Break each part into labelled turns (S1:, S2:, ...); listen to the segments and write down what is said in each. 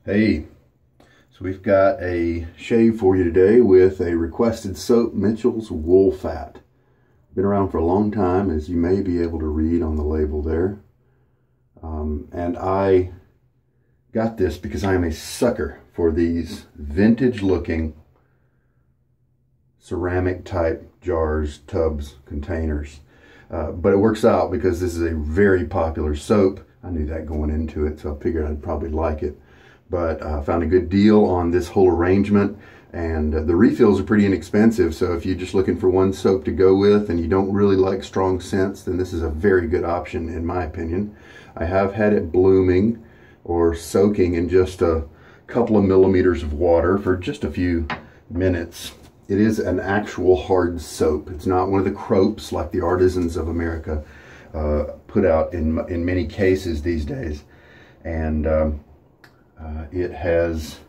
S1: Hey, so we've got a shave for you today with a requested soap, Mitchell's Wool Fat. Been around for a long time, as you may be able to read on the label there. And I got this because I am a sucker for these vintage looking ceramic type jars, tubs, containers. But it works out because this is a very popular soap. I knew that going into it, so I figured I'd probably like it. But I found a good deal on this whole arrangement, and the refills are pretty inexpensive. So if you're just looking for one soap to go with and you don't really like strong scents, then this is a very good option in my opinion. I have had it blooming or soaking in just a couple of millimeters of water for just a few minutes. It is an actual hard soap. It's not one of the crops like the artisans of America put out in many cases these days. And it has,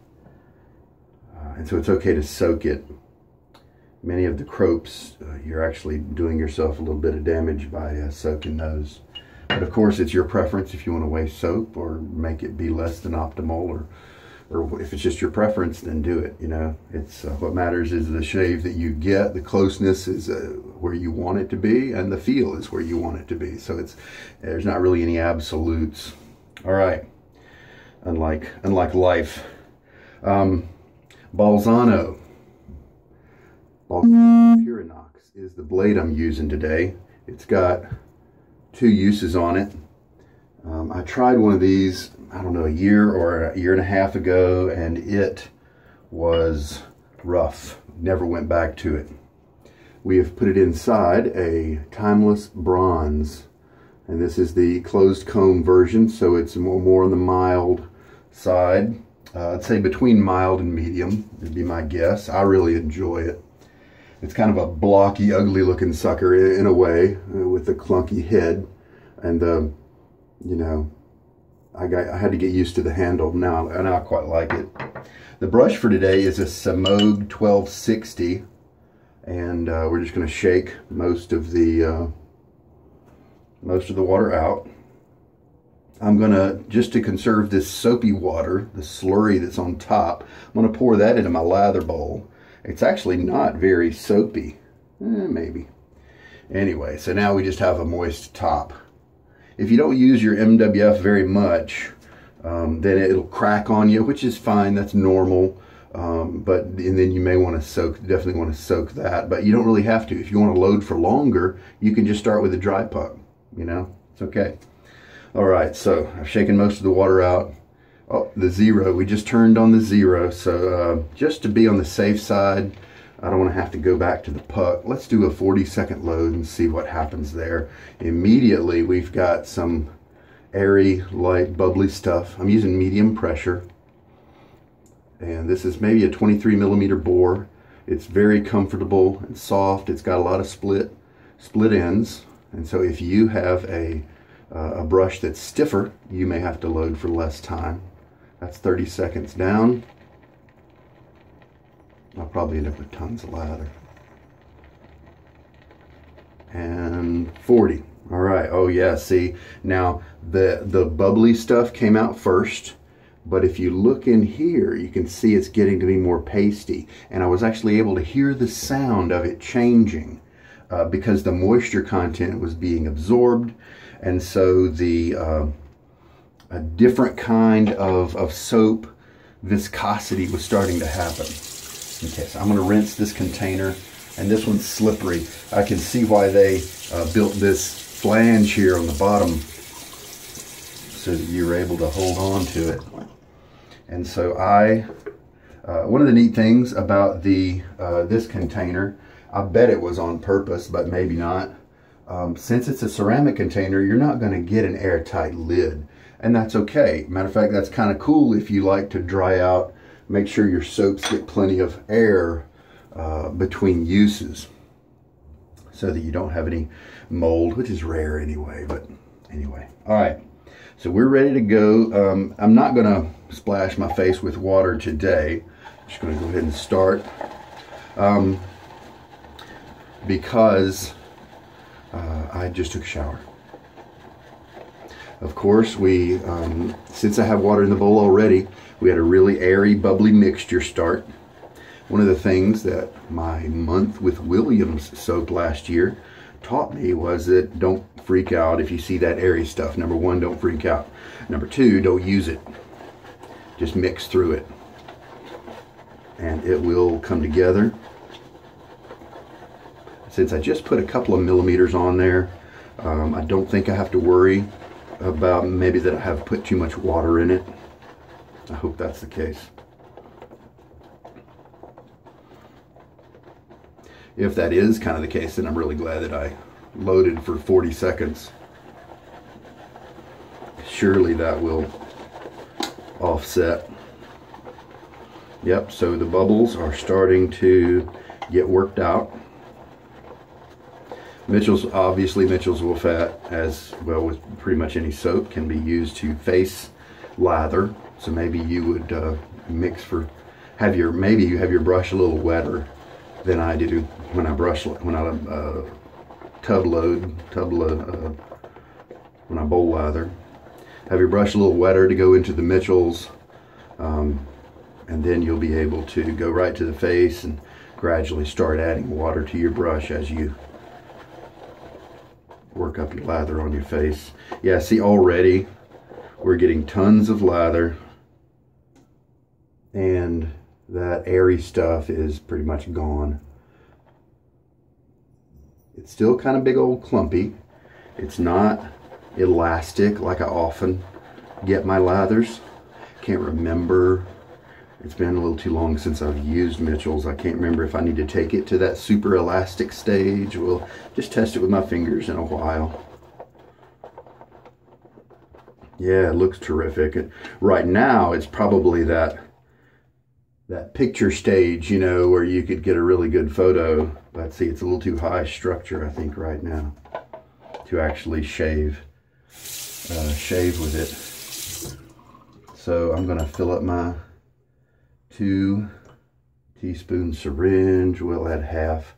S1: and so it's okay to soak it. Many of the crops, you're actually doing yourself a little bit of damage by soaking those. But of course, it's your preference if you want to waste soap or make it be less than optimal, or if it's just your preference, then do it. You know, it's what matters is the shave that you get. The closeness is where you want it to be, and the feel is where you want it to be. So there's not really any absolutes. All right. Unlike life. Balzano. Superinox is the blade I'm using today. It's got two uses on it. I tried one of these, I don't know, a year or a year and a half ago, and it was rough. Never went back to it. We have put it inside a timeless bronze, and this is the closed comb version, so it's more on the mild side. I'd say between mild and medium would be my guess. I really enjoy it. It's kind of a blocky, ugly looking sucker in a way, with the clunky head, and you know, I had to get used to the handle. Now I quite like it. The brush for today is a Semogue 1260, and we're just going to shake most of the water out. I'm gonna, just to conserve this soapy water, the slurry that's on top, I'm gonna pour that into my lather bowl. It's actually not very soapy, maybe. Anyway, so now we just have a moist top. If you don't use your MWF very much, then it'll crack on you, which is fine, that's normal. And then you may want to definitely want to soak that, but you don't really have to. If you want to load for longer, you can just start with a dry puck, you know, it's okay. All right, so I've shaken most of the water out. Oh, the zero, we just turned on the zero. So just to be on the safe side, I don't want to have to go back to the puck. Let's do a 40-second load and see what happens there. Immediately, we've got some airy, light, bubbly stuff. I'm using medium pressure. And this is maybe a 23 millimeter bore. It's very comfortable and soft. It's got a lot of split ends. And so if you have a brush that's stiffer, you may have to load for less time. That's 30 seconds down. I'll probably end up with tons of lather. And 40. All right. Oh yeah, see, now the bubbly stuff came out first, but if you look in here, you can see it's getting to be more pasty, and I was actually able to hear the sound of it changing because the moisture content was being absorbed. And so a different kind of soap viscosity was starting to happen. Okay, so I'm going to rinse this container, and this one's slippery. I can see why they built this flange here on the bottom so that you're able to hold on to it. And so one of the neat things about this container, I bet it was on purpose, but maybe not. Since it's a ceramic container, you're not going to get an airtight lid, and that's okay. Matter of fact, that's kind of cool if you like to dry out. Make sure your soaps get plenty of air between uses so that you don't have any mold, which is rare anyway, but anyway. All right, so we're ready to go. I'm not going to splash my face with water today. I'm just going to go ahead and start because I just took a shower. Of course, we, since I have water in the bowl already, we had a really airy, bubbly mixture start. One of the things that my month with Williams soap last year taught me was that don't freak out if you see that airy stuff. Number one, don't freak out. Number two, don't use it. Just mix through it, and it will come together. Since I just put a couple of millimeters on there, I don't think I have to worry about maybe that I have put too much water in it. I hope that's the case. If that is kind of the case, then I'm really glad that I loaded for 40 seconds. Surely that will offset. Yep, so the bubbles are starting to get worked out. Obviously Mitchell's Wool Fat, as well with pretty much any soap, can be used to face lather. So maybe you would maybe you have your brush a little wetter than I do when I tub load, when I bowl lather. Have your brush a little wetter to go into the Mitchell's, and then you'll be able to go right to the face and gradually start adding water to your brush as you work up your lather on your face. Yeah, see, already we're getting tons of lather, and that airy stuff is pretty much gone. It's still kind of big old clumpy. It's not elastic like I often get my lathers. Can't remember. It's been a little too long since I've used Mitchell's. I can't remember if I need to take it to that super elastic stage. We'll just test it with my fingers in a while. Yeah, it looks terrific. Right now, it's probably that picture stage, you know, where you could get a really good photo. But see, it's a little too high structure, I think, right now to actually shave with it. So I'm going to fill up my 2 teaspoon syringe. We'll add half.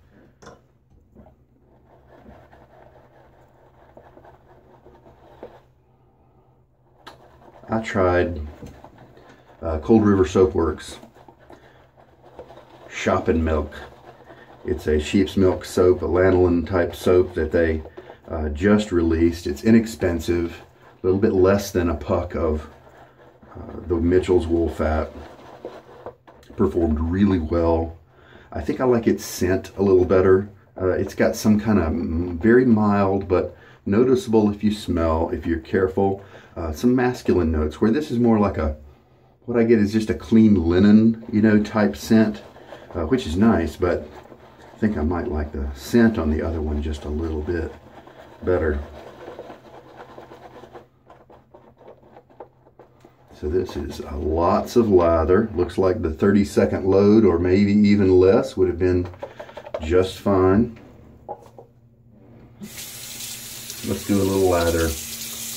S1: I tried Cold River Soap Works Shopping Milk. It's a sheep's milk soap, a lanolin type soap that they just released. It's inexpensive, a little bit less than a puck of the Mitchell's Wool Fat. Performed really well. I think I like its scent a little better. It's got some kind of very mild but noticeable, if you smell, if you're careful, some masculine notes, where this is more like what I get is just a clean linen, you know, type scent, which is nice, but I think I might like the scent on the other one just a little bit better. So this is lots of lather. Looks like the 30-second load, or maybe even less, would have been just fine. Let's do a little lather.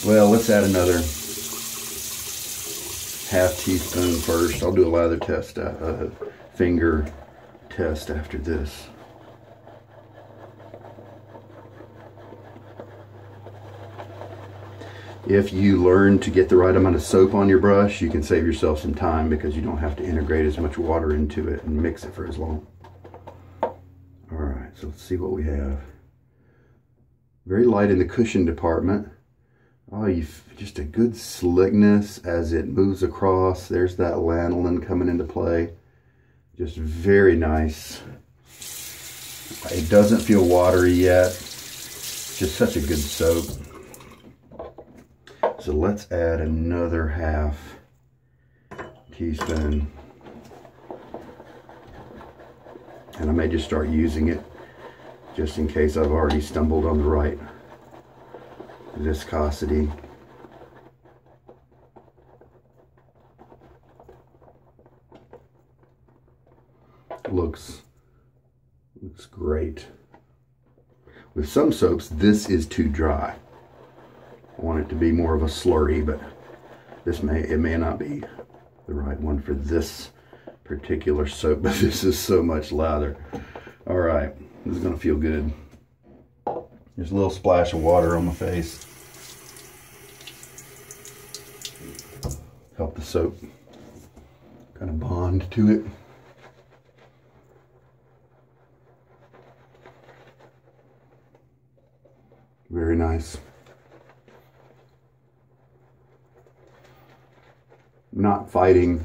S1: Well, let's add another half teaspoon first. I'll do a lather test, finger test after this. If you learn to get the right amount of soap on your brush, you can save yourself some time because you don't have to integrate as much water into it and mix it for as long. All right, so let's see what we have. Very light in the cushion department. Oh, just a good slickness as it moves across. There's that lanolin coming into play. Just very nice. It doesn't feel watery yet. Just such a good soap. So let's add another half teaspoon. And I may just start using it just in case I've already stumbled on the right viscosity. Looks great. With some soaps, this is too dry. I want it to be more of a slurry, but it may not be the right one for this particular soap, but this is so much lather. All right, this is gonna feel good. There's a little splash of water on my face. help the soap kind of bond to it. Very nice. I'm not fighting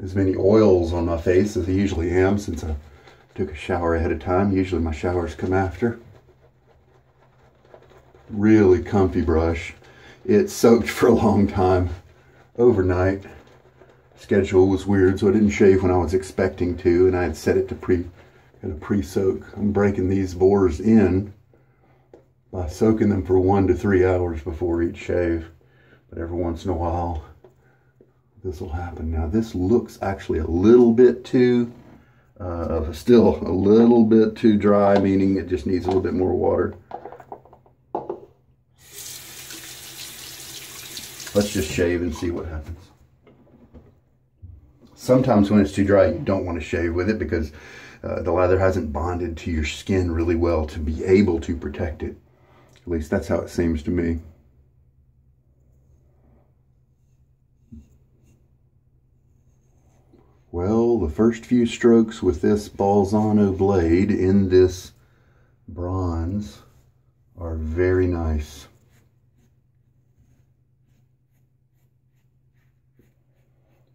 S1: as many oils on my face as I usually am since I took a shower ahead of time. Usually my showers come after. Really comfy brush. It soaked for a long time overnight. Schedule was weird, so I didn't shave when I was expecting to, and I had set it to pre-soak. I'm breaking these boars in by soaking them for 1 to 3 hours before each shave. But every once in a while, this will happen. Now this looks actually a little bit too, still a little bit too dry, meaning it just needs a little bit more water. Let's just shave and see what happens. Sometimes when it's too dry, you don't want to shave with it because the lather hasn't bonded to your skin really well to be able to protect it. At least that's how it seems to me. Well, the first few strokes with this Balzano blade in this bronze are very nice.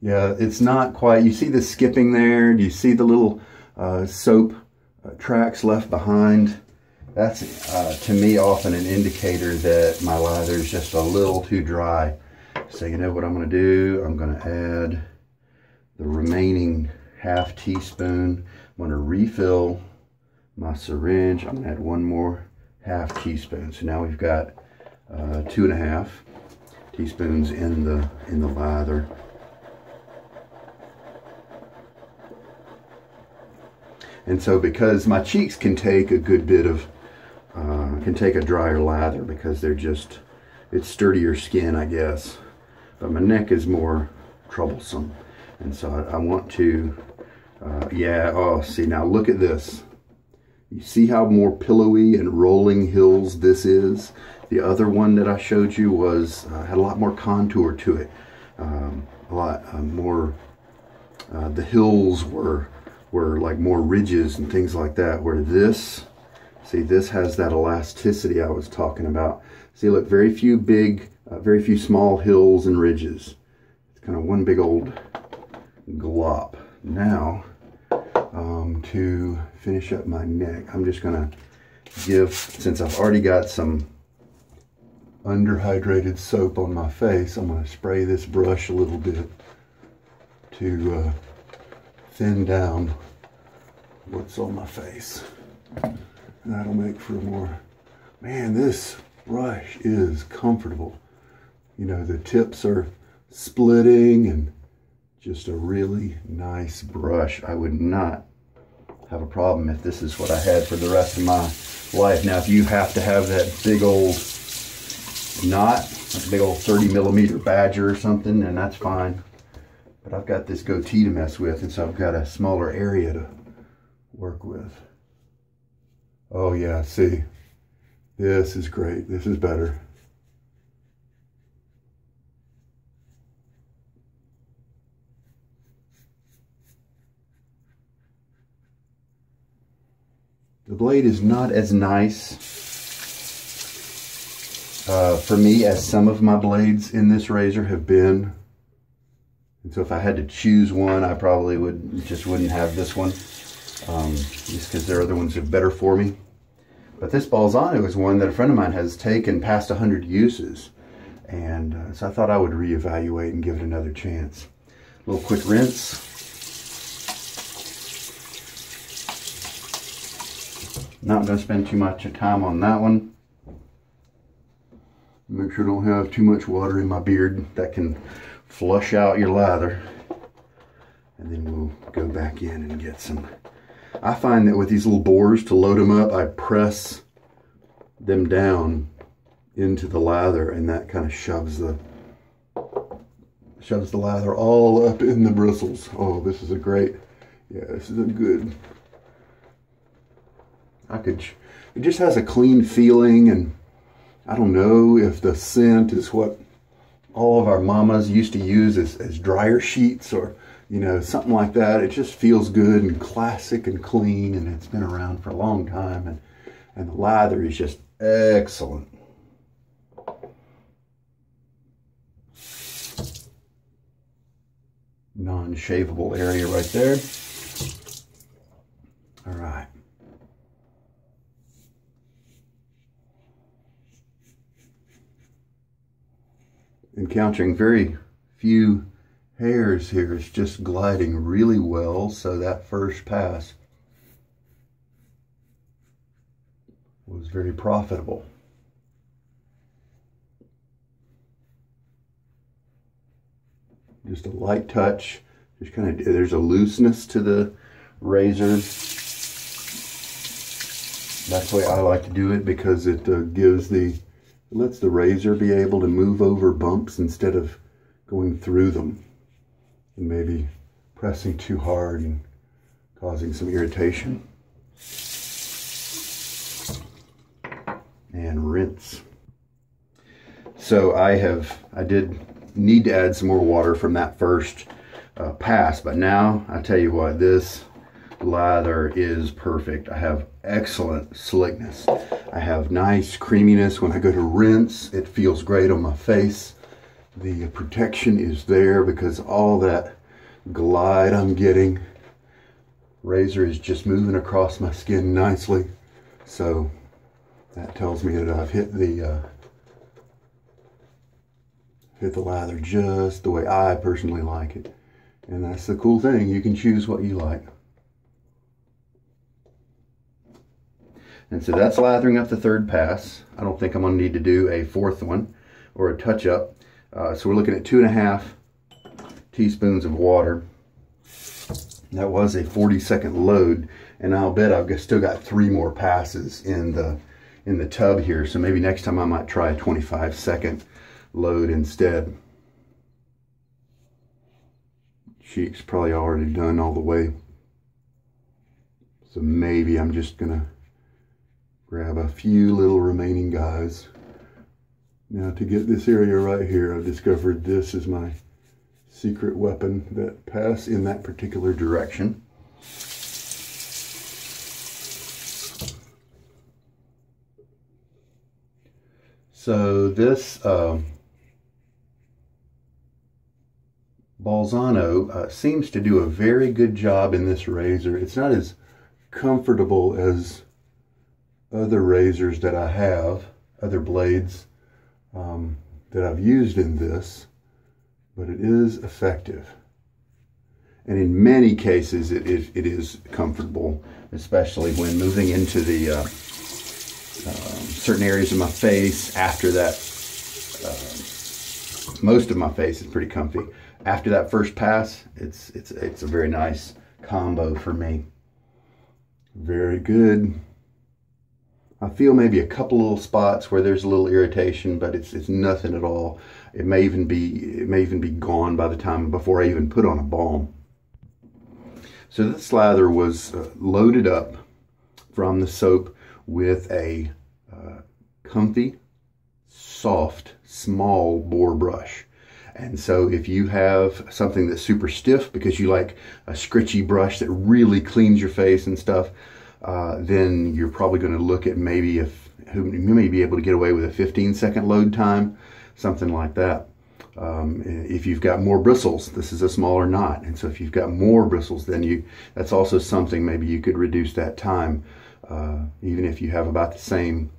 S1: Yeah, it's not quite, you see the skipping there? Do you see the little soap tracks left behind? That's, to me, often an indicator that my lather is just a little too dry. So you know what I'm going to do? I'm going to add the remaining ½ teaspoon. I'm going to refill my syringe. I'm going to add one more ½ teaspoon. So now we've got 2½ teaspoons in the lather. And so because my cheeks can take a good bit of, can take a drier lather because they're just, it's sturdier skin, I guess. But my neck is more troublesome. And so I want to, yeah, oh, see, now look at this. You see how more pillowy and rolling hills this is? The other one that I showed you was, had a lot more contour to it. A lot more, the hills were like more ridges and things like that, where this, see, this has that elasticity I was talking about. See, look, very few big, very few small hills and ridges. It's kind of one big old glop. Now, to finish up my neck, I'm just gonna give, since I've already got some underhydrated soap on my face, I'm gonna spray this brush a little bit to thin down what's on my face. That'll make for a more, man, this brush is comfortable. You know, the tips are splitting and just a really nice brush. I would not have a problem if this is what I had for the rest of my life. Now, if you have to have that big old knot, like a big old 30mm badger or something, then that's fine. But I've got this goatee to mess with, and so I've got a smaller area to work with. Oh yeah, see, this is great. This is better. The blade is not as nice for me as some of my blades in this razor have been. And so if I had to choose one, I probably wouldn't have this one, just because their other ones are better for me. But this Balzano is one that a friend of mine has taken past 100 uses. And so I thought I would reevaluate and give it another chance. A little quick rinse. Not going to spend too much time on that one. Make sure I don't have too much water in my beard. That can flush out your lather. And then we'll go back in and get some. I find that with these little bores, to load them up, I press them down into the lather, and that kind of shoves the lather all up in the bristles. Oh, this is a great, yeah, this is a good, it just has a clean feeling, and I don't know if the scent is what all of our mamas used to use as dryer sheets, or you know, something like that. It just feels good and classic and clean, and it's been around for a long time, and the lather is just excellent. Non-shavable area right there. All right. Encountering very few hairs here. It's just gliding really well, so that first pass was very profitable. Just a light touch, just kind of, there's a looseness to the razor. That's the way I like to do it, because it lets the razor be able to move over bumps instead of going through them and maybe pressing too hard and causing some irritation. And rinse. So I did need to add some more water from that first pass, but now I tell you what, this lather is perfect. I have excellent slickness. I have nice creaminess. When I go to rinse, it feels great on my face. The protection is there because all that glide I'm getting, razor is just moving across my skin nicely. So that tells me that I've hit the lather just the way I personally like it. And that's the cool thing, you can choose what you like. And so that's lathering up the third pass. I don't think I'm going to need to do a fourth one or a touch-up. So we're looking at 2.5 teaspoons of water. That was a 40-second load, and I'll bet I've still got 3 more passes in the tub here. So maybe next time I might try a 25-second load instead. Cheek's probably already done all the way. So maybe I'm just gonna grab a few little remaining guys. Now to get this area right here, I've discovered this is my secret weapon that pass in that particular direction. So this Balzano seems to do a very good job in this razor. It's not as comfortable as other razors that I have, other blades that I've used in this, but it is effective. And in many cases it is comfortable, especially when moving into the certain areas of my face. After that, most of my face is pretty comfy. After that first pass, it's a very nice combo for me. Very good. I feel maybe a couple little spots where there's a little irritation, but it's nothing at all. It may even be gone by the time before I even put on a balm. So this lather was loaded up from the soap with a comfy, soft, small Boar brush. And so if you have something that's super stiff because you like a scritchy brush that really cleans your face and stuff, then you're probably going to look at maybe you may be able to get away with a 15-second load time, something like that. If you've got more bristles, this is a smaller knot, and so if you've got more bristles, then that's also something maybe you could reduce that time, even if you have about the same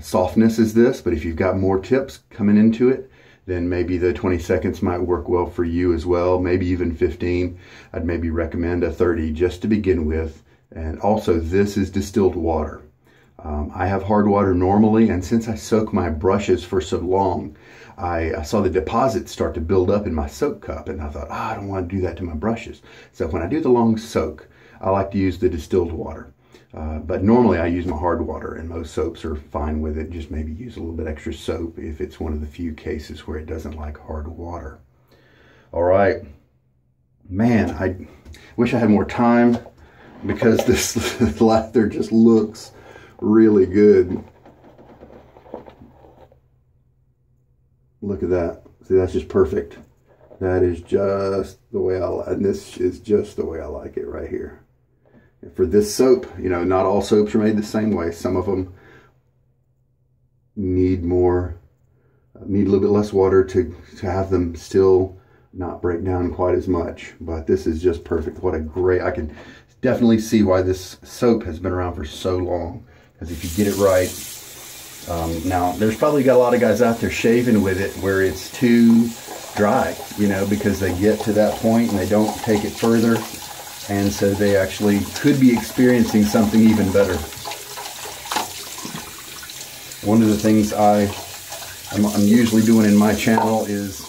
S1: softness as this. But if you've got more tips coming into it, then maybe the 20 seconds might work well for you as well, maybe even 15. I'd maybe recommend a 30 just to begin with. And also, this is distilled water. I have hard water normally, and since I soak my brushes for so long, I saw the deposits start to build up in my soak cup, and I thought, I don't want to do that to my brushes. So when I do the long soak, I like to use the distilled water. But normally I use my hard water, and most soaps are fine with it. Just maybe use a little bit extra soap if it's one of the few cases where it doesn't like hard water. All right. Man, I wish I had more time because this lather just looks really good. Look at that. See, that's just perfect. That is just the way I like it. And this is just the way I like it right here. For this soap, you know, not all soaps are made the same way. Some of them need a little bit less water to have them still not break down quite as much. But this is just perfect. What a great, I can definitely see why this soap has been around for so long. Because if you get it right, now there's probably got a lot of guys out there shaving with it where it's too dry, you know, because they get to that point and they don't take it further. And so they actually could be experiencing something even better. One of the things I'm usually doing in my channel is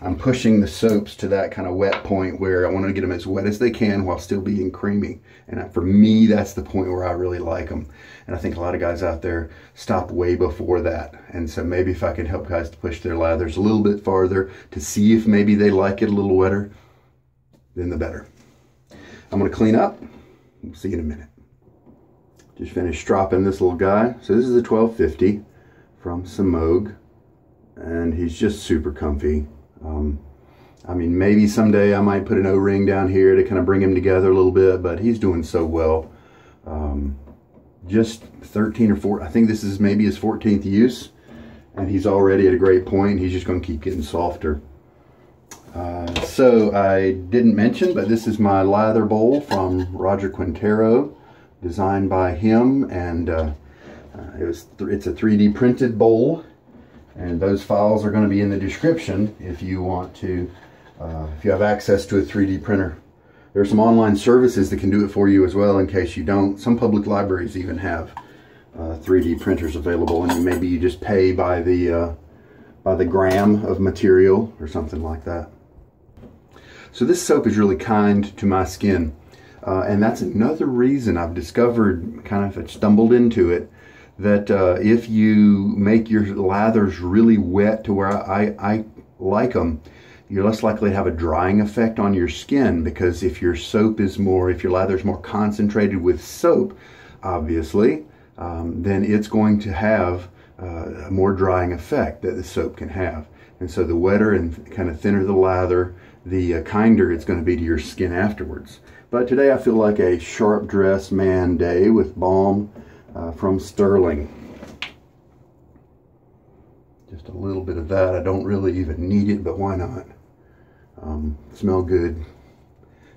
S1: I'm pushing the soaps to that kind of wet point where I want to get them as wet as they can while still being creamy. And for me, that's the point where I really like them. And I think a lot of guys out there stop way before that. And so maybe if I could help guys to push their lathers a little bit farther to see if maybe they like it a little wetter, then the better. I'm going to clean up. We'll see you in a minute. Just finished stropping this little guy. So this is a 1250 from Semogue. And he's just super comfy. I mean, maybe someday I might put an O-ring down here to kind of bring him together a little bit, but he's doing so well. Just 13 or 14, I think this is maybe his 14th use, and he's already at a great point. He's just going to keep getting softer. So I didn't mention, but this is my lather bowl from Roger Quintero, designed by him, and it's a 3D printed bowl. And those files are going to be in the description if you want to, if you have access to a 3D printer. There are some online services that can do it for you as well in case you don't. Some public libraries even have 3D printers available, and maybe you just pay by the gram of material or something like that. So this soap is really kind to my skin, and that's another reason I've discovered, kind of stumbled into it, that if you make your lathers really wet to where I like them, you're less likely to have a drying effect on your skin, because if your soap is more, if your lather is more concentrated with soap, obviously, then it's going to have a more drying effect that the soap can have. And so the wetter and kind of thinner the lather, the kinder it's going to be to your skin afterwards. But today I feel like a sharp dressed man day with balm from Stirling. Just a little bit of that. I don't really even need it, but why not? Smell good.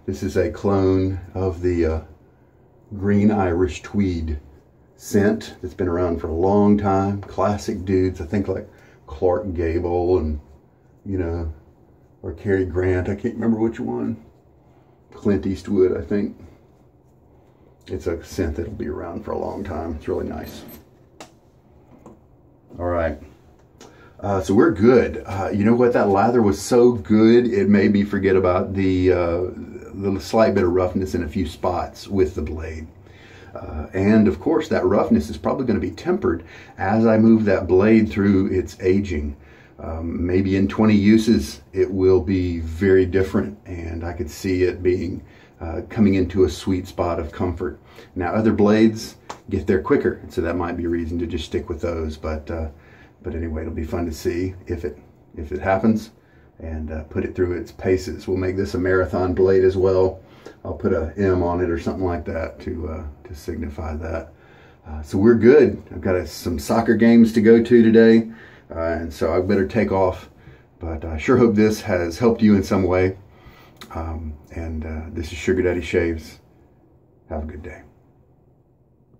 S1: This is a clone of the green Irish tweed scent that's been around for a long time. Classic dudes, I think like Clark Gable and, you know, or Cary Grant, I can't remember which one. Clint Eastwood, I think. It's a scent that'll be around for a long time. It's really nice. All right. So we're good. You know what? That lather was so good, it made me forget about the slight bit of roughness in a few spots with the blade. And of course, that roughness is probably going to be tempered as I move that blade through its aging. Maybe in 20 uses, it will be very different, and I could see it being coming into a sweet spot of comfort. Now, other blades get there quicker, so that might be a reason to just stick with those. But anyway, it'll be fun to see if it happens, and put it through its paces. We'll make this a marathon blade as well. I'll put a M on it or something like that to signify that. So we're good. I've got some soccer games to go to today, and so I better take off. But I sure hope this has helped you in some way. This is Sugar Daddy Shaves. Have a good day.